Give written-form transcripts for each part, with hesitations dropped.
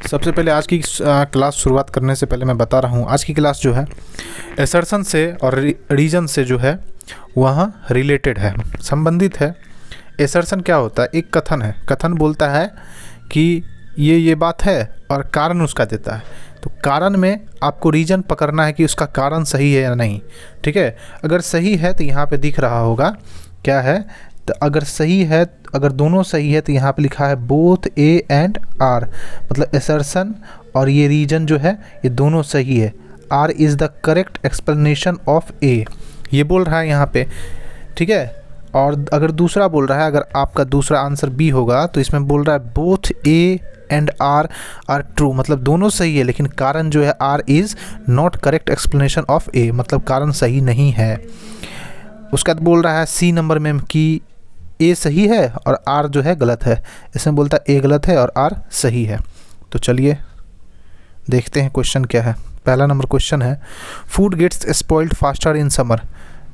सबसे पहले आज की क्लास शुरुआत करने से पहले मैं बता रहा हूँ, आज की क्लास जो है एसर्शन से और रीजन से जो है वह रिलेटेड है, संबंधित है। एसर्शन क्या होता है? एक कथन है। कथन बोलता है कि ये बात है और कारण उसका देता है। तो कारण में आपको रीजन पकड़ना है कि उसका कारण सही है या नहीं। ठीक है, अगर सही है तो यहाँ पे दिख रहा होगा क्या है, तो अगर सही है, अगर दोनों सही है तो यहाँ पे लिखा है बोथ ए एंड आर, मतलब एसर्शन और ये रीजन जो है ये दोनों सही है। R is the correct explanation of A, ये बोल रहा है यहाँ पे। ठीक है, और अगर दूसरा बोल रहा है, अगर आपका दूसरा आंसर बी होगा तो इसमें बोल रहा है both A and R true, मतलब दोनों सही है लेकिन कारण जो है R is not correct explanation of A, मतलब कारण सही नहीं है। उसके बाद बोल रहा है सी नंबर में कि ए सही है और आर जो है गलत है। इसमें बोलता है ए गलत है और आर सही है। तो चलिए देखते हैं क्वेश्चन क्या है। पहला नंबर क्वेश्चन है food gets spoiled faster in summer,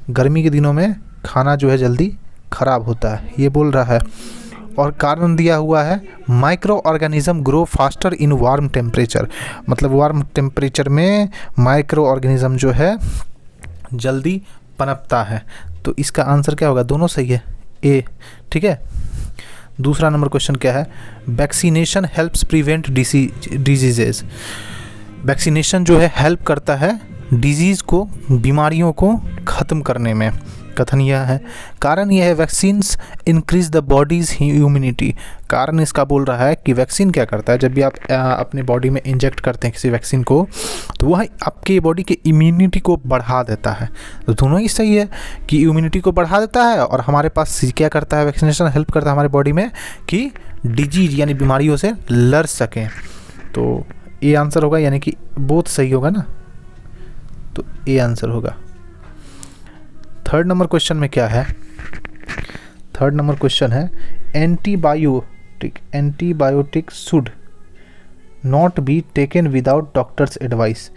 गर्मी के दिनों में खाना जो है जल्दी ख़राब होता है, ये बोल रहा है। और कारण दिया हुआ है micro organism grow faster in warm temperature, मतलब वार्म टेम्परेचर में माइक्रो ऑर्गेनिज्म जो है जल्दी पनपता है। तो इसका आंसर क्या होगा? दोनों सही है, ए। ठीक है, दूसरा नंबर क्वेश्चन क्या है? Vaccination helps prevent diseases, vaccination जो है हेल्प करता है डिजीज़ को, बीमारियों को ख़त्म करने में। कथन यह है, कारण यह है vaccines increase the bodies immunity, कारण इसका बोल रहा है कि वैक्सीन क्या करता है, जब भी आप अपने बॉडी में इंजेक्ट करते हैं किसी वैक्सीन को तो वह आपके बॉडी के इम्यूनिटी को बढ़ा देता है। तो दोनों ही सही है कि इम्यूनिटी को बढ़ा देता है और हमारे पास क्या करता है, वैक्सीनेशन हेल्प करता है हमारे बॉडी में कि डिजीज यानी बीमारियों से लड़ सकें। तो ये आंसर होगा, यानी कि बहुत सही होगा ना, तो ये आंसर होगा। थर्ड नंबर क्वेश्चन में क्या है? थर्ड नंबर क्वेश्चन है antibiotic should not be taken without doctors advice.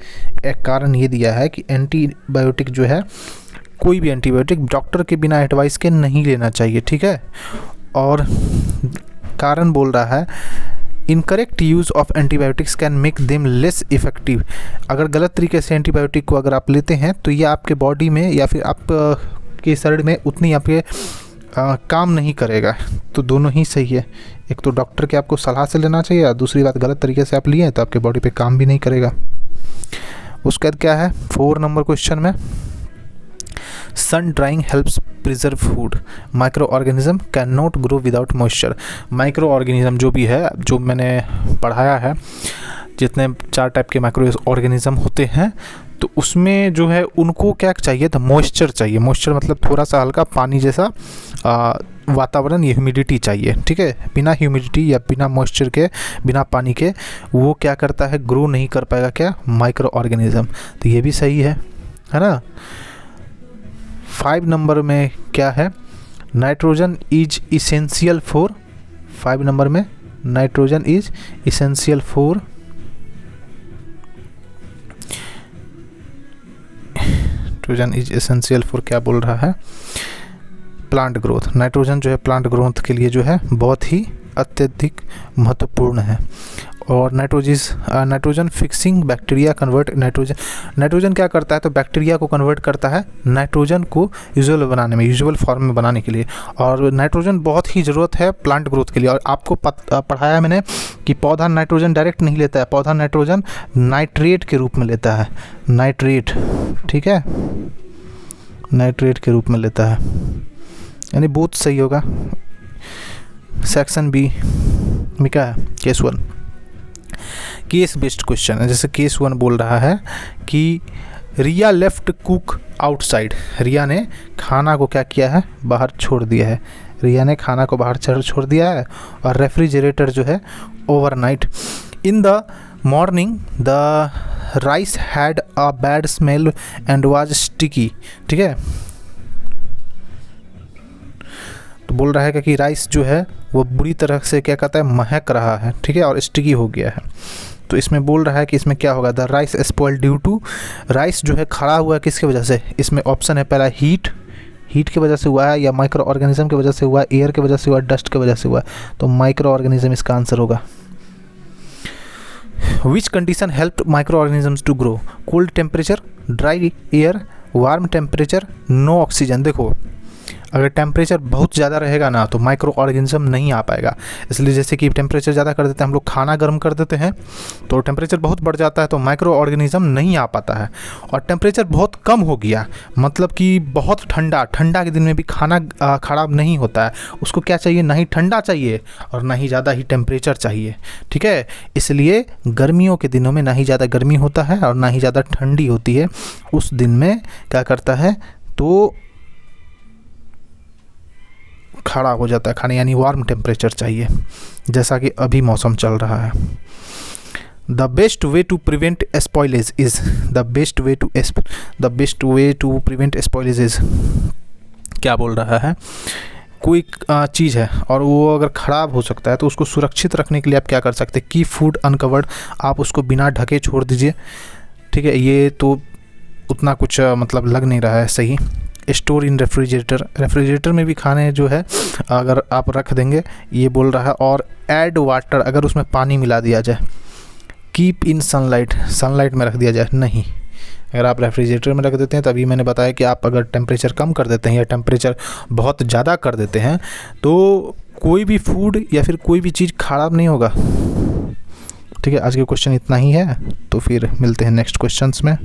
एक कारण ये दिया है कि एंटीबायोटिक जो है, कोई भी एंटीबायोटिक डॉक्टर के बिना एडवाइस के नहीं लेना चाहिए। ठीक है, और कारण बोल रहा है incorrect use of antibiotics can make them less effective, अगर गलत तरीके से एंटीबायोटिक को अगर आप लेते हैं तो ये आपके बॉडी में या फिर आप के शरीर में उतनी आपके काम नहीं करेगा। तो दोनों ही सही है, एक तो डॉक्टर के आपको सलाह से लेना चाहिए और दूसरी बात गलत तरीके से आप लिए तो आपके बॉडी पे काम भी नहीं करेगा। उसके बाद क्या है 4 नंबर क्वेश्चन में sun drying helps preserve food, micro organism can not grow without moisture. Micro organism जो भी है, जो मैंने पढ़ाया है, जितने 4 टाइप के माइक्रो ऑर्गेनिज्म होते हैं तो उसमें जो है उनको क्या चाहिए था, मॉइस्चर चाहिए। मॉइस्चर मतलब थोड़ा सा हल्का पानी जैसा वातावरण, ये ह्यूमिडिटी चाहिए। ठीक है, बिना ह्यूमिडिटी या बिना मॉइस्चर के, बिना पानी के वो क्या करता है, ग्रो नहीं कर पाएगा क्या, माइक्रो ऑर्गेनिज्म। तो ये भी सही है ना। 5 नंबर में क्या है? Nitrogen is essential for, 5 number में nitrogen is essential for nitrogen is essential for क्या बोल रहा है, प्लांट ग्रोथ। नाइट्रोजन जो है प्लांट ग्रोथ के लिए जो है बहुत ही अत्यधिक महत्वपूर्ण है। और nitrogen fixing bacteria convert nitrogen क्या करता है, तो बैक्टीरिया को कन्वर्ट करता है नाइट्रोजन को यूजुअल फॉर्म में बनाने के लिए। और नाइट्रोजन बहुत ही ज़रूरत है प्लांट ग्रोथ के लिए। और आपको पढ़ाया मैंने कि पौधा नाइट्रोजन डायरेक्ट नहीं लेता है, पौधा नाइट्रोजन नाइट्रेट के रूप में लेता है, नाइट्रेट। ठीक है, नाइट्रेट के रूप में लेता है, यानी बहुत सही होगा। सेक्शन बी में क्या है? केस 1 केस बेस्ड क्वेश्चन है। जैसे केस 1 बोल रहा है कि रिया लेफ्ट कुक आउटसाइड, रिया ने खाना को क्या किया है, बाहर छोड़ दिया है। रिया ने खाना को बाहर छोड़ दिया है और रेफ्रिजरेटर जो है overnight. In the morning the rice had a bad smell and was sticky. ठीक है, तो बोल रहा है कि राइस जो है वो बुरी तरह से क्या कहता है, महक रहा है। ठीक है, और स्टिकी हो गया है। तो इसमें बोल रहा है कि इसमें क्या होगा, the rice spoiled due to, rice जो है खड़ा हुआ है किसकी वजह से? इसमें ऑप्शन है पहला हीट की वजह से हुआ है, या माइक्रो ऑर्गेनिज्म की वजह से हुआ है, एयर की वजह से हुआ है, डस्ट की वजह से हुआ है। तो माइक्रो ऑर्गेनिज्म इसका आंसर होगा। Which condition help microorganisms to grow? Cold temperature, dry air, warm temperature, no oxygen. देखो अगर टेम्परेचर बहुत ज़्यादा रहेगा ना तो माइक्रो ऑर्गेनिज्म नहीं आ पाएगा। इसलिए जैसे कि टेम्परेचर ज़्यादा कर देते हैं हम लोग, खाना गर्म कर देते हैं तो टेम्परेचर बहुत बढ़ जाता है तो माइक्रो ऑर्गेनिज्म नहीं आ पाता है। और टेम्परेचर बहुत कम हो गया मतलब कि बहुत ठंडा, ठंडा के दिन में भी खाना ख़राब नहीं होता है। उसको क्या चाहिए, ना ही ठंडा चाहिए और ना ही ज़्यादा ही टेम्परेचर चाहिए, ठीक है। इसलिए गर्मियों के दिनों में ना ही ज़्यादा गर्मी होता है और ना ही ज़्यादा ठंडी होती है। उस दिन में क्या करता है तो खड़ा हो जाता है खाने, यानी वार्म टेम्परेचर चाहिए, जैसा कि अभी मौसम चल रहा है। The best way to prevent spoilage is, the best way to prevent spoilage is, क्या बोल रहा है, कोई चीज़ है और वो अगर ख़राब हो सकता है तो उसको सुरक्षित रखने के लिए आप क्या कर सकते हैं, कीप फूड अनकवर्ड, आप उसको बिना ढके छोड़ दीजिए, ठीक है। ये तो उतना कुछ मतलब लग नहीं रहा है सही। स्टोर इन रेफ्रिजरेटर, रेफ्रिजरेटर में भी खाने जो है अगर आप रख देंगे, ये बोल रहा है। और ऐड वाटर, अगर उसमें पानी मिला दिया जाए। कीप इन सनलाइट, सनलाइट में रख दिया जाए, नहीं। अगर आप रेफ्रिजरेटर में रख देते हैं, तभी मैंने बताया कि आप अगर टेम्परेचर कम कर देते हैं या टेम्परेचर बहुत ज़्यादा कर देते हैं तो कोई भी फूड या फिर कोई भी चीज़ ख़राब नहीं होगा, ठीक है। आज के क्वेश्चन इतना ही है, तो फिर मिलते हैं नेक्स्ट क्वेश्चंस में।